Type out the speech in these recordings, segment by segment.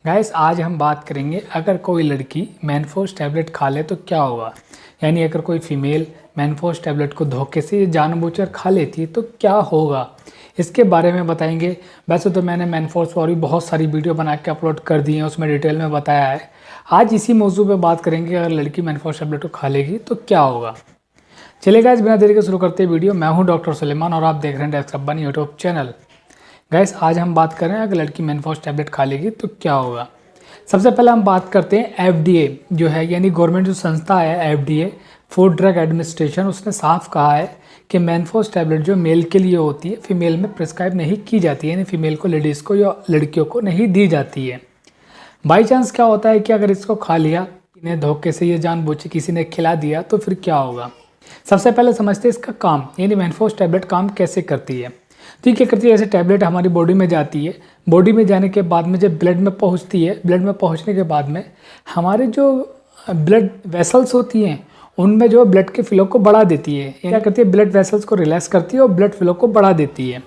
Guys आज हम बात करेंगे अगर कोई लड़की मेनफोर्स टैबलेट खा ले तो क्या होगा। यानी अगर कोई फीमेल मेनफोर्स टैबलेट को धोखे से जानबूझकर खा लेती है तो क्या होगा, इसके बारे में बताएंगे। वैसे तो मैंने मेनफोर्स पर भी बहुत सारी वीडियो बना के अपलोड कर दी हैं, उसमें डिटेल में बताया है। आज इसी मौजू पे बात करेंगे, अगर लड़की मेनफोर्स टैबलेट को खा लेगी तो क्या होगा। चलिए गाइस बिना देरी के शुरू करते हैं वीडियो। मैं हूँ डॉक्टर सुलेमान और आप देख रहे हैं डॉक्टर सब्बान यूट्यूब चैनल। गाइस आज हम बात कर रहे हैं अगर लड़की मेनफोर्स टैबलेट खा लेगी तो क्या होगा। सबसे पहले हम बात करते हैं एफडीए जो है, यानी गवर्नमेंट जो संस्था है एफडीए, फूड ड्रग एडमिनिस्ट्रेशन, उसने साफ कहा है कि मेनफोर्स टैबलेट जो मेल के लिए होती है फीमेल में प्रिस्क्राइब नहीं की जाती है, यानी फीमेल को, लेडीज़ को या लड़कियों को नहीं दी जाती है। बाई चांस क्या होता है कि अगर इसको खा लिया, इन्हें धोखे से ये जानबूझ के किसी ने खिला दिया तो फिर क्या होगा। सबसे पहले समझते हैं इसका काम, यानी मेनफोर्स टैबलेट काम कैसे करती है। तो ये क्या करती है, जैसे टैबलेट हमारी बॉडी में जाती है, बॉडी में जाने के बाद में जब ब्लड में पहुंचती है, ब्लड में पहुंचने के बाद में हमारे जो ब्लड वेसल्स होती हैं उनमें जो ब्लड के फ्लो को बढ़ा देती है। क्या करती है, ब्लड वेसल्स को रिलैक्स करती है और ब्लड फ्लो को बढ़ा देती है।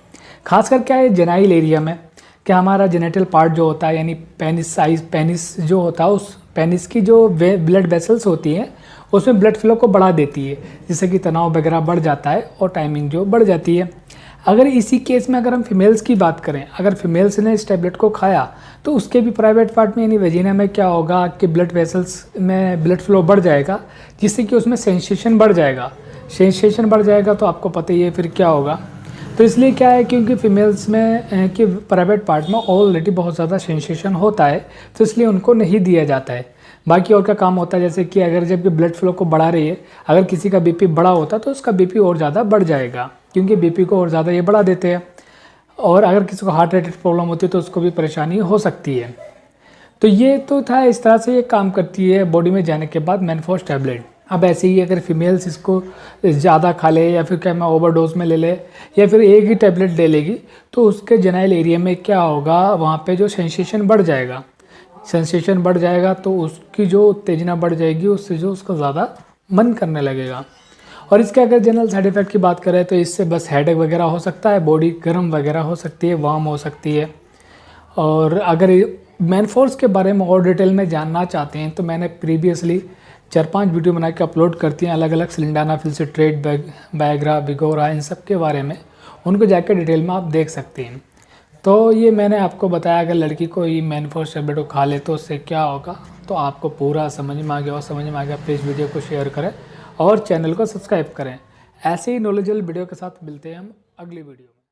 खासकर क्या है जेनाइल एरिया में, क्या हमारा जेनेटल पार्ट जो होता है, यानी पेनिस साइज, पेनिस जो होता है उस पेनिस की जो ब्लड वेसल्स होती हैं उसमें ब्लड फ्लो को बढ़ा देती है, जिससे कि तनाव वगैरह बढ़ जाता है और टाइमिंग जो बढ़ जाती है। अगर इसी केस में अगर हम फीमेल्स की बात करें, अगर फीमेल्स ने इस टैबलेट को खाया तो उसके भी प्राइवेट पार्ट में यानी वेजिना में क्या होगा कि ब्लड वेसल्स में ब्लड फ्लो बढ़ जाएगा, जिससे कि उसमें सेंसेशन बढ़ जाएगा। सेंसेशन बढ़ जाएगा तो आपको पता ही है फिर क्या होगा। तो इसलिए क्या है, क्योंकि फीमेल्स में कि प्राइवेट पार्ट में ऑलरेडी बहुत ज़्यादा सेंसेशन होता है तो इसलिए उनको नहीं दिया जाता है। बाकी और क्या काम होता है, जैसे कि अगर जब ब्लड फ्लो को बढ़ा रही है, अगर किसी का बीपी बढ़ा होता तो उसका बीपी और ज़्यादा बढ़ जाएगा, क्योंकि बीपी को और ज़्यादा ये बढ़ा देते हैं। और अगर किसी को हार्ट रिलेटेड प्रॉब्लम होती है तो उसको भी परेशानी हो सकती है। तो ये तो था, इस तरह से ये काम करती है बॉडी में जाने के बाद मेनफोर्स टैबलेट। अब ऐसे ही अगर फीमेल्स इसको ज़्यादा खा ले या फिर क्या मैं ओवरडोज में ले ले या फिर एक ही टैबलेट ले लेगी तो उसके जेनाइल एरिया में क्या होगा, वहाँ पे जो सेंसेशन बढ़ जाएगा, सेंसेशन बढ़ जाएगा तो उसकी जो उत्तेजना बढ़ जाएगी, उससे जो उसका ज़्यादा मन करने लगेगा। और इसके अगर जनरल साइड इफ़ेक्ट की बात करें तो इससे बस हेडेक वगैरह हो सकता है, बॉडी गर्म वगैरह हो सकती है, वार्म हो सकती है। और अगर मेनफोर्स के बारे में और डिटेल में जानना चाहते हैं तो मैंने प्रीवियसली 4-5 वीडियो बना के अपलोड करती हैं, अलग अलग सिलिंडानाफिल सिट्रेट, वायग्रा, विगोरा, इन सब के बारे में, उनको जाकर डिटेल में आप देख सकते हैं। तो ये मैंने आपको बताया अगर लड़की को ये मेनफोर्स टैबलेट को खा ले तो उससे क्या होगा। तो आपको पूरा समझ में आ गया, और समझ में आ गया प्लीज़ वीडियो को शेयर करें और चैनल को सब्सक्राइब करें। ऐसे ही नॉलेजेबल वीडियो के साथ मिलते हैं हम अगली वीडियो में।